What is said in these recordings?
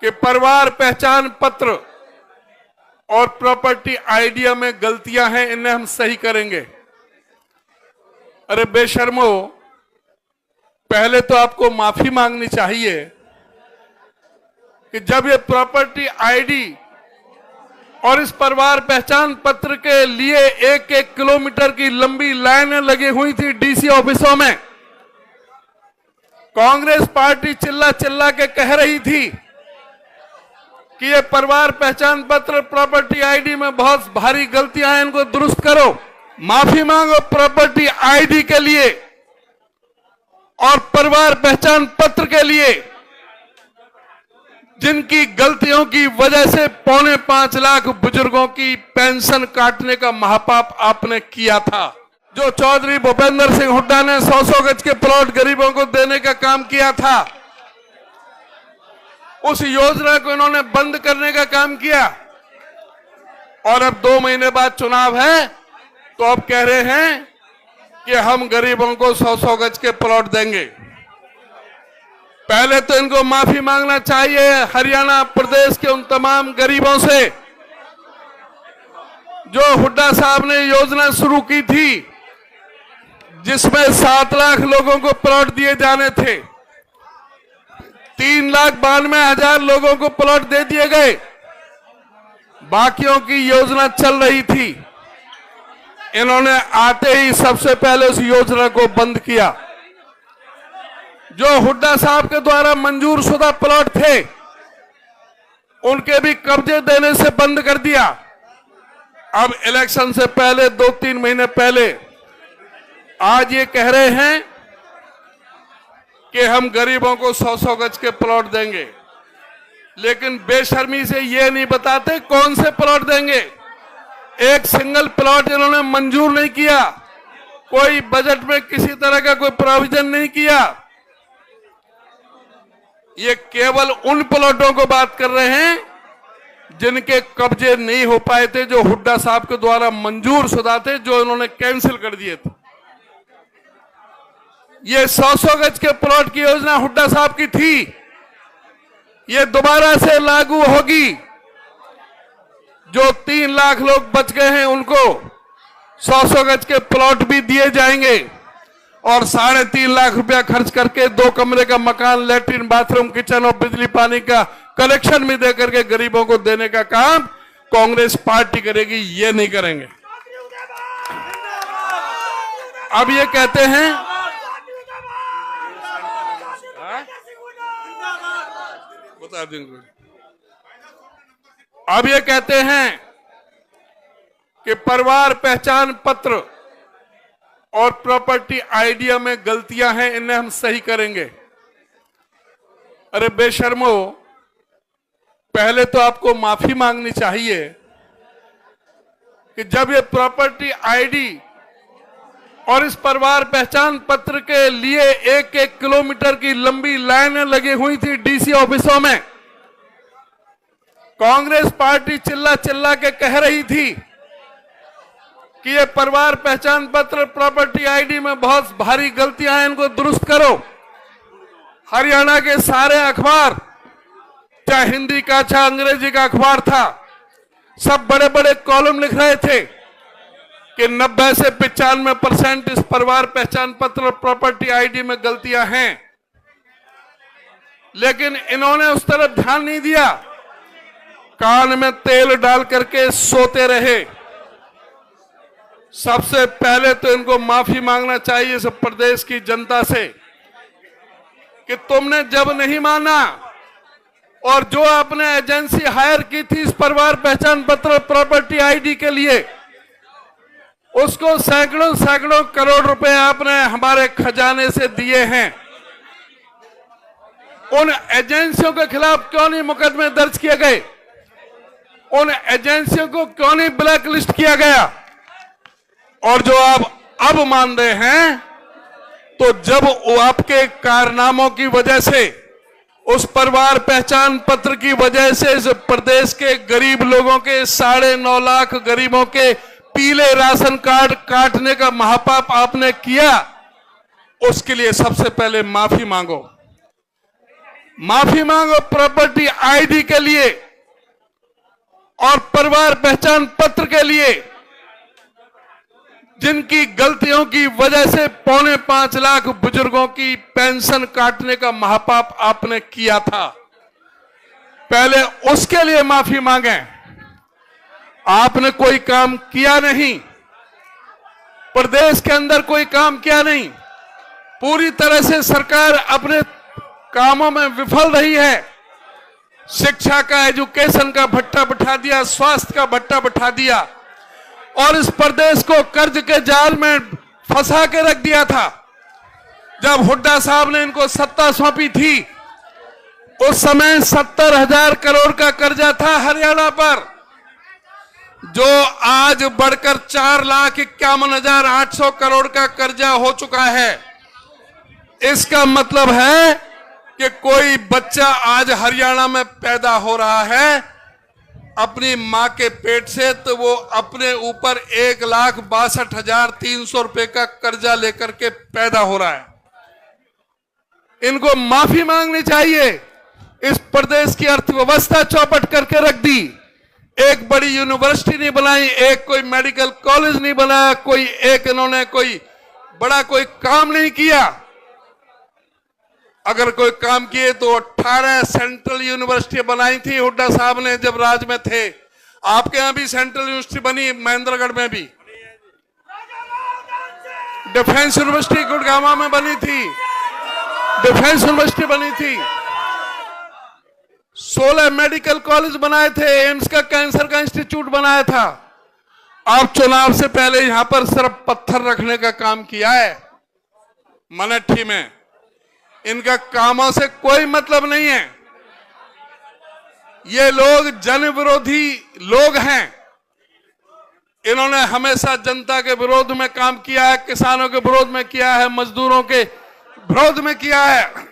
कि परिवार पहचान पत्र और प्रॉपर्टी आइडिया में गलतियां हैं, इन्हें हम सही करेंगे। अरे बेशर्मो, पहले तो आपको माफी मांगनी चाहिए कि जब ये प्रॉपर्टी आईडी और इस परिवार पहचान पत्र के लिए 1-1 किलोमीटर की लंबी लाइनें लगी हुई थी डीसी ऑफिसों में, कांग्रेस पार्टी चिल्ला चिल्ला के कह रही थी कि ये परिवार पहचान पत्र प्रॉपर्टी आईडी में बहुत भारी गलतियां हैं, इनको दुरुस्त करो। माफी मांगो प्रॉपर्टी आईडी के लिए और परिवार पहचान पत्र के लिए, जिनकी गलतियों की वजह से 5.25 लाख बुजुर्गों की पेंशन काटने का महापाप आपने किया था। जो चौधरी भूपेंद्र सिंह हुड्डा ने 100-100 गज के प्लॉट गरीबों को देने का काम किया था, उस योजना को इन्होंने बंद करने का काम किया। और अब 2 महीने बाद चुनाव है तो अब कह रहे हैं कि हम गरीबों को 100-100 गज के प्लॉट देंगे। पहले तो इनको माफी मांगना चाहिए हरियाणा प्रदेश के उन तमाम गरीबों से जो हुड्डा साहब ने योजना शुरू की थी, जिसमें 7 लाख लोगों को प्लॉट दिए जाने थे। 3,92,000 लोगों को प्लॉट दे दिए गए, बाकियों की योजना चल रही थी। इन्होंने आते ही सबसे पहले उस योजना को बंद किया। जो हुड्डा साहब के द्वारा मंजूर शुदा प्लॉट थे, उनके भी कब्जे देने से बंद कर दिया। अब इलेक्शन से पहले 2-3 महीने पहले आज ये कह रहे हैं कि हम गरीबों को 100-100 गज के प्लॉट देंगे, लेकिन बेशर्मी से ये नहीं बताते कौन से प्लॉट देंगे। एक सिंगल प्लॉट इन्होंने मंजूर नहीं किया, कोई बजट में किसी तरह का कोई प्रोविजन नहीं किया। ये केवल उन प्लॉटों को बात कर रहे हैं जिनके कब्जे नहीं हो पाए थे, जो हुड्डा साहब के द्वारा मंजूर शुदा थे, जो इन्होंने कैंसिल कर दिए थे। ये 100-100 गज के प्लॉट की योजना हुड्डा साहब की थी, ये दोबारा से लागू होगी। जो 3 लाख लोग बच गए हैं उनको 100-100 गज के प्लॉट भी दिए जाएंगे और 3.5 लाख रुपया खर्च करके 2 कमरे का मकान, लैट्रिन, बाथरूम, किचन और बिजली पानी का कनेक्शन भी देकर के गरीबों को देने का काम कांग्रेस पार्टी करेगी, ये नहीं करेंगे। अब ये कहते हैं बता देंगे, अब ये कहते हैं कि परिवार पहचान पत्र और प्रॉपर्टी आइडिया में गलतियां हैं, इन्हें हम सही करेंगे। अरे बेशर्मो, पहले तो आपको माफी मांगनी चाहिए कि जब ये प्रॉपर्टी आईडी और इस परिवार पहचान पत्र के लिए 1-1 किलोमीटर की लंबी लाइनें लगी हुई थी डीसी ऑफिसों में, कांग्रेस पार्टी चिल्ला चिल्ला के कह रही थी कि ये परिवार पहचान पत्र प्रॉपर्टी आईडी में बहुत भारी गलतियां हैं, इनको दुरुस्त करो। हरियाणा के सारे अखबार, चाहे हिंदी का चाहे अंग्रेजी का अखबार था, सब बड़े बड़े कॉलम लिख रहे थे कि 90 से 95% इस परिवार पहचान पत्र प्रॉपर्टी आईडी में गलतियां हैं। लेकिन इन्होंने उस तरफ ध्यान नहीं दिया, कान में तेल डाल करके सोते रहे। सबसे पहले तो इनको माफी मांगना चाहिए इस प्रदेश की जनता से कि तुमने जब नहीं माना और जो आपने एजेंसी हायर की थी इस परिवार पहचान पत्र प्रॉपर्टी आईडी के लिए, उसको सैकड़ों करोड़ रुपए आपने हमारे खजाने से दिए हैं। उन एजेंसियों के खिलाफ क्यों नहीं मुकदमे दर्ज किए गए? उन एजेंसियों को क्यों नहीं ब्लैक लिस्ट किया गया? और जो आप अब मान रहे हैं, तो जब आपके कारनामों की वजह से, उस परिवार पहचान पत्र की वजह से इस प्रदेश के गरीब लोगों के 9.5 लाख गरीबों के पीले राशन कार्ड काटने का महापाप आपने किया, उसके लिए सबसे पहले माफी मांगो। माफी मांगो प्रॉपर्टी आईडी के लिए और परिवार पहचान पत्र के लिए, जिनकी गलतियों की वजह से 5.25 लाख बुजुर्गों की पेंशन काटने का महापाप आपने किया था। पहले उसके लिए माफी मांगें। आपने कोई काम किया नहीं, प्रदेश के अंदर कोई काम किया नहीं, पूरी तरह से सरकार अपने कामों में विफल रही है। शिक्षा का, एजुकेशन का भट्टा बिठा दिया, स्वास्थ्य का भट्टा बिठा दिया और इस प्रदेश को कर्ज के जाल में फंसा के रख दिया था। जब हुड्डा साहब ने इनको सत्ता सौंपी थी, उस समय 70,000 करोड़ का कर्जा था हरियाणा पर, जो आज बढ़कर 4,51,800 करोड़ का कर्जा हो चुका है। इसका मतलब है कि कोई बच्चा आज हरियाणा में पैदा हो रहा है अपनी मां के पेट से, तो वो अपने ऊपर 1,62,300 रुपए का कर्जा लेकर के पैदा हो रहा है। इनको माफी मांगनी चाहिए। इस प्रदेश की अर्थव्यवस्था चौपट करके रख दी। एक बड़ी यूनिवर्सिटी नहीं बनाई, एक कोई मेडिकल कॉलेज नहीं बनाया, कोई एक इन्होंने कोई बड़ा कोई काम नहीं किया। अगर कोई काम किए तो 18 सेंट्रल यूनिवर्सिटी बनाई थी हुड्डा साहब ने जब राज में थे। आपके यहां भी सेंट्रल यूनिवर्सिटी बनी, महेंद्रगढ़ में भी डिफेंस यूनिवर्सिटी गुड़गांव में बनी थी, डिफेंस यूनिवर्सिटी बनी थी, 16 मेडिकल कॉलेज बनाए थे, एम्स का कैंसर का इंस्टीट्यूट बनाया था। आप चुनाव से पहले यहां पर सिर्फ पत्थर रखने का काम किया है मनेठी में। इनका कामों से कोई मतलब नहीं है। ये लोग जन विरोधी लोग हैं। इन्होंने हमेशा जनता के विरोध में काम किया है, किसानों के विरोध में किया है, मजदूरों के विरोध में किया है,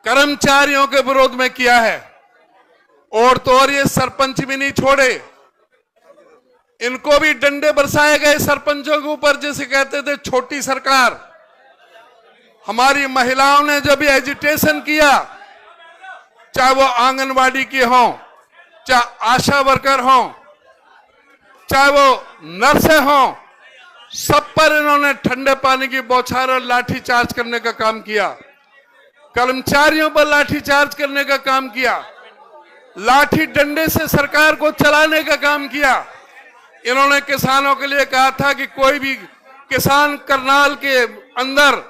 कर्मचारियों के विरोध में किया है। और तो और ये सरपंच भी नहीं छोड़े, इनको भी डंडे बरसाए गए सरपंचों के ऊपर, जिसे कहते थे छोटी सरकार। हमारी महिलाओं ने जब एजिटेशन किया, चाहे वो आंगनवाड़ी की हो, चाहे आशा वर्कर हो, चाहे वो नर्सें हो, सब पर इन्होंने ठंडे पानी की बौछार और लाठी चार्ज करने का काम किया। कर्मचारियों पर लाठी चार्ज करने का काम किया, लाठी डंडे से सरकार को चलाने का काम किया। इन्होंने किसानों के लिए कहा था कि कोई भी किसान करनाल के अंदर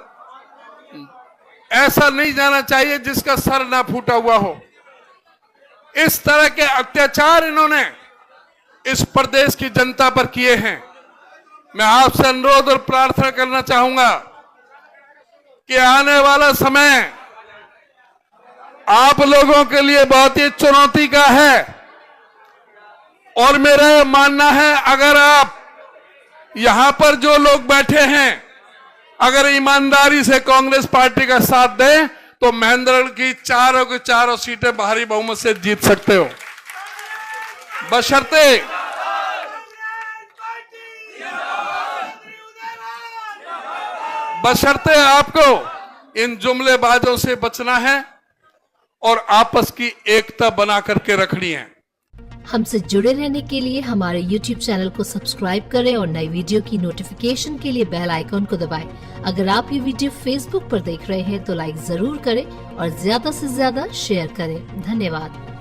ऐसा नहीं जाना चाहिए जिसका सर ना फूटा हुआ हो। इस तरह के अत्याचार इन्होंने इस प्रदेश की जनता पर किए हैं। मैं आपसे अनुरोध और प्रार्थना करना चाहूंगा कि आने वाला समय आप लोगों के लिए बहुत ही चुनौती का है। और मेरा यह मानना है, अगर आप यहां पर जो लोग बैठे हैं अगर ईमानदारी से कांग्रेस पार्टी का साथ दें तो महेंद्रगढ़ की चारों की चारों सीटें भारी बहुमत से जीत सकते हो, बशर्ते आपको इन जुमलेबाजों से बचना है और आपस की एकता बना करके रखनी है। हमसे जुड़े रहने के लिए हमारे YouTube चैनल को सब्सक्राइब करें और नई वीडियो की नोटिफिकेशन के लिए बेल आइकॉन को दबाएं। अगर आप ये वीडियो Facebook पर देख रहे हैं तो लाइक जरूर करें और ज्यादा से ज्यादा शेयर करें। धन्यवाद।